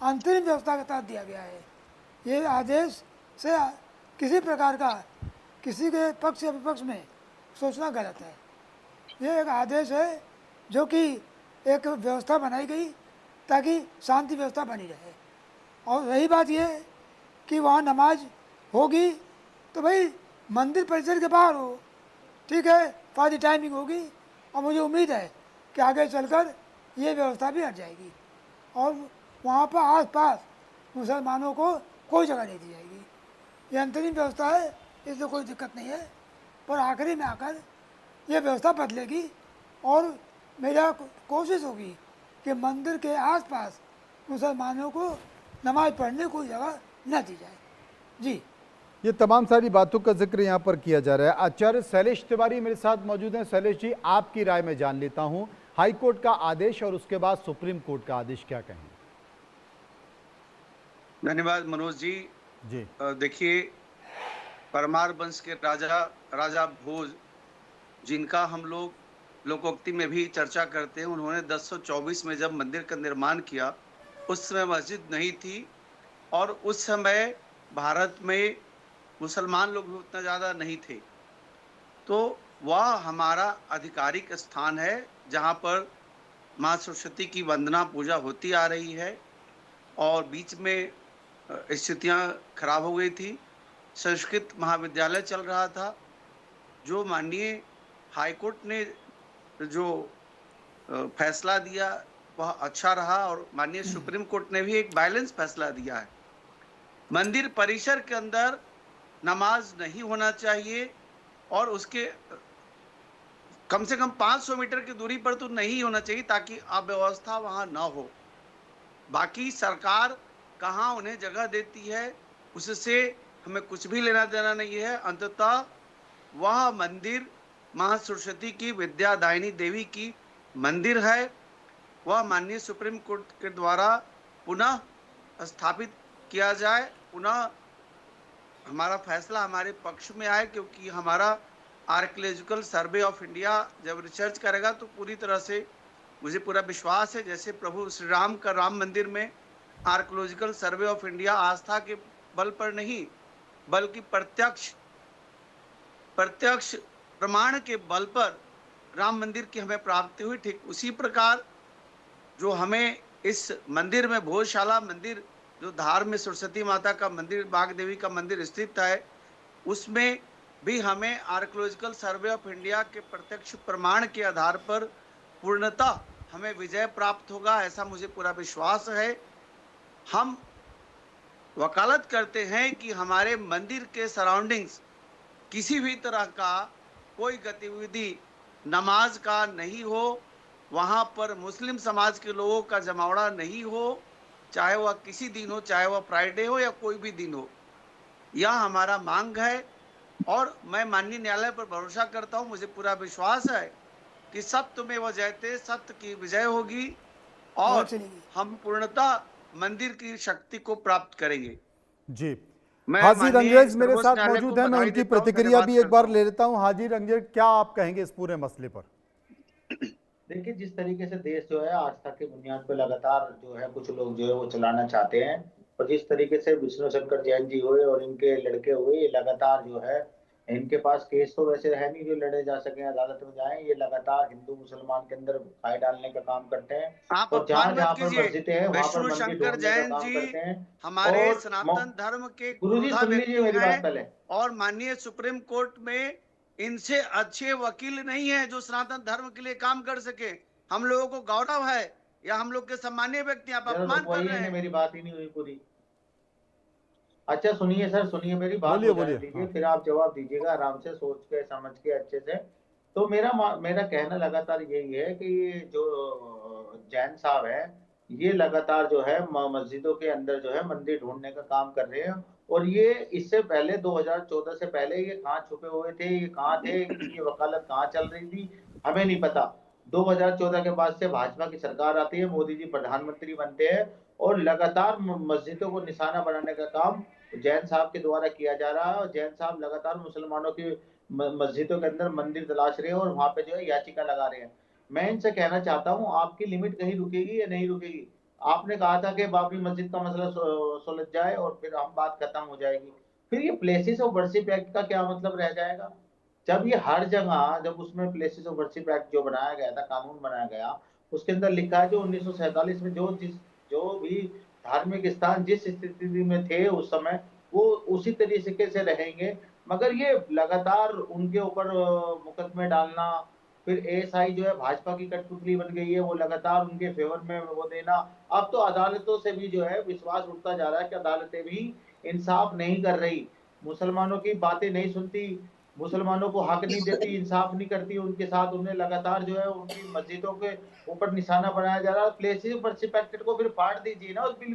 अंतरिम व्यवस्था के तहत दिया गया है। ये आदेश से किसी प्रकार का किसी के पक्ष या विपक्ष में सोचना गलत है। ये एक आदेश है जो कि एक व्यवस्था बनाई गई ताकि शांति व्यवस्था बनी रहे। और रही बात ये कि वहाँ नमाज होगी तो भाई मंदिर परिसर के बाहर हो, ठीक है, फादी टाइमिंग होगी। और मुझे उम्मीद है कि आगे चलकर ये व्यवस्था भी हट जाएगी और वहाँ पर आस पास मुसलमानों को कोई जगह नहीं दी जाएगी। ये अंतरिम व्यवस्था है, इसमें कोई दिक्कत नहीं है, पर आखिरी में आकर ये व्यवस्था बदलेगी और मेरा कोशिश होगी कि मंदिर के आसपास मुसलमानों को नमाज पढ़ने की कोई जगह न दी जाए। जी, ये तमाम सारी बातों का जिक्र यहाँ पर किया जा रहा है। आचार्य शैलेश तिवारी मेरे साथ मौजूद हैं। शैलेश जी, आपकी राय में जान लेता हूँ, हाई कोर्ट का आदेश और उसके बाद सुप्रीम कोर्ट का आदेश, क्या कहें? धन्यवाद मनोज जी। जी देखिए, परमार वंश के राजा भोज, जिनका हम लोग लोकोक्ति में भी चर्चा करते हैं, उन्होंने 1024 में जब मंदिर का निर्माण किया, उस समय मस्जिद नहीं थी और उस समय भारत में मुसलमान लोग भी उतना ज़्यादा नहीं थे। तो वह हमारा आधिकारिक स्थान है जहाँ पर माँ सरस्वती की वंदना पूजा होती आ रही है और बीच में स्थितियाँ खराब हो गई थी। संस्कृत महाविद्यालय चल रहा था। जो माननीय हाईकोर्ट ने जो फैसला दिया वह अच्छा रहा और माननीय सुप्रीम कोर्ट ने भी एक बैलेंस फैसला दिया है। मंदिर परिसर के अंदर नमाज नहीं होना चाहिए और उसके कम से कम 500 मीटर की दूरी पर तो नहीं होना चाहिए ताकि अव्यवस्था वहां ना हो। बाकी सरकार कहाँ उन्हें जगह देती है उससे हमें कुछ भी लेना देना नहीं है। अंततः वह मंदिर मां सरस्वती की विद्यादायिनी देवी की मंदिर है। वह माननीय सुप्रीम कोर्ट के द्वारा पुनः स्थापित किया जाए, पुनः हमारा फैसला हमारे पक्ष में आए, क्योंकि हमारा आर्कियोलॉजिकल सर्वे ऑफ इंडिया जब रिसर्च करेगा तो पूरी तरह से मुझे पूरा विश्वास है, जैसे प्रभु श्री राम का राम मंदिर में आर्कियोलॉजिकल सर्वे ऑफ इंडिया आस्था के बल पर नहीं बल्कि प्रत्यक्ष प्रमाण के बल पर राम मंदिर की हमें प्राप्ति हुई, ठीक उसी प्रकार जो हमें इस मंदिर में भोजशाला मंदिर जो धार में सरस्वती माता का मंदिर, बाग देवी का मंदिर स्थित है, उसमें भी हमें आर्कियोलॉजिकल सर्वे ऑफ इंडिया के प्रत्यक्ष प्रमाण के आधार पर पूर्णतः हमें विजय प्राप्त होगा, ऐसा मुझे पूरा विश्वास है। हम वकालत करते हैं कि हमारे मंदिर के सराउंडिंग्स किसी भी तरह का कोई गतिविधि नमाज का नहीं हो, वहाँ पर मुस्लिम समाज के लोगों का जमावड़ा नहीं हो, चाहे वह किसी दिन हो, चाहे वह फ्राइडे हो या कोई भी दिन हो। यह हमारा मांग है और मैं माननीय न्यायालय पर भरोसा करता हूँ। मुझे पूरा विश्वास है कि सत्यमेव जयते, सत्य की विजय होगी और हम पूर्णतः मंदिर की शक्ति को प्राप्त करेंगे। जी, मैं हाजी रंगरेज मेरे सर्वोच्च साथ न्यायालय मौजूद को हैं, मैं बधाई उनकी देता हूं, प्रतिक्रिया धन्यवाद भी एक बार करता ले लेता हूं। हाजी रंगरेज, क्या आप कहेंगे इस पूरे मसले पर? देखिए, जिस तरीके से देश जो है आस्था की बुनियाद पर लगातार जो है कुछ लोग जो है वो चलाना चाहते हैं, और जिस तरीके से विष्णु शंकर जैन जी हुए और इनके लड़के हुए, ये लगातार जो है इनके पास केस तो वैसे है नहीं जो लड़े जा सके, अदालत में जाए, ये लगातार हिंदू मुसलमान के अंदर खाई डालने का काम करते हैं आप और अपमान जहां मत जहां पर कीजिए। मस्जिदें हैं वहां पर विष्णु मंदिर शंकर ढूंढने का जैन काम जी करते हैं। हमारे और सनातन धर्म के गुरुजी पुरोधा सुन लीजिए व्यक्ति मेरी हैं बात पहले। और माननीय सुप्रीम कोर्ट में इनसे अच्छे वकील नहीं है जो सनातन धर्म के लिए काम कर सके। हम लोगों को गौरव है या हम लोग के सम्मानीय व्यक्ति, आप जरा अपमान कर रुकवाइए रहे ना, हैं। मेरी बात ही नहीं हुई पूरी। अच्छा सुनिए सर, सुनिए, मेरी बात बोलिए हो जाने बोलिए। दीजिए, हाँ फिर आप जवाब दीजिएगा आराम से, सोच के समझ के अच्छे से। तो मेरा कहना लगातार यही है कि ये जो जैन साहब है, ये लगातार जो है मस्जिदों के अंदर जो है मंदिर ढूंढने का काम कर रहे हैं। और ये इससे पहले 2014 से पहले ये कहाँ छुपे हुए थे, ये कहाँ थे, इनकी वकालत कहाँ चल रही थी, हमें नहीं पता। 2014 के बाद से भाजपा की सरकार आती है, मोदी जी प्रधानमंत्री बनते हैं और लगातार मस्जिदों को निशाना बनाने का काम जैन साहब के द्वारा किया जा रहा है। और जैन साहब लगातार मुसलमानों की मस्जिदों के अंदर मंदिर तलाश रहे हैं और वहां पे जो है याचिका लगा रहे हैं। मैं इनसे कहना चाहता हूँ, आपकी लिमिट कहीं रुकेगी या नहीं रुकेगी? आपने कहा था कि बाबरी मस्जिद का मसला सुलझ जाए और फिर हम बात खत्म हो जाएगी। फिर ये प्लेसेस ऑफ वर्शिप एक्ट का क्या मतलब रह जाएगा? जब ये हर जगह, जब उसमें प्लेसेस ऑफ वर्शिप एक्ट जो बनाया गया था, कानून बनाया गया, उसके अंदर लिखा है जो 1947 में जो भी धार्मिक स्थान जिस स्थिति में थे उस समय, वो उसी तरीके से रहेंगे। मगर ये लगातार उनके ऊपर मुकदमे डालना, फिर एएसआई जो है भाजपा की कठपुतली बन गई है, वो लगातार उनके फेवर में वो देना। अब तो अदालतों से भी जो है विश्वास उठता जा रहा है कि अदालतें भी इंसाफ नहीं कर रही, मुसलमानों की बातें नहीं सुनती, मुसलमानों को हक नहीं देती, इंसाफ नहीं करती उनके साथ। उन्हें लगातार जो है उनकी मस्जिदों के ऊपर निशाना बनाया जा रहा है। प्लेसेस वर्शिप एक्ट को फिर फाड़ दीजिए ना उस बिल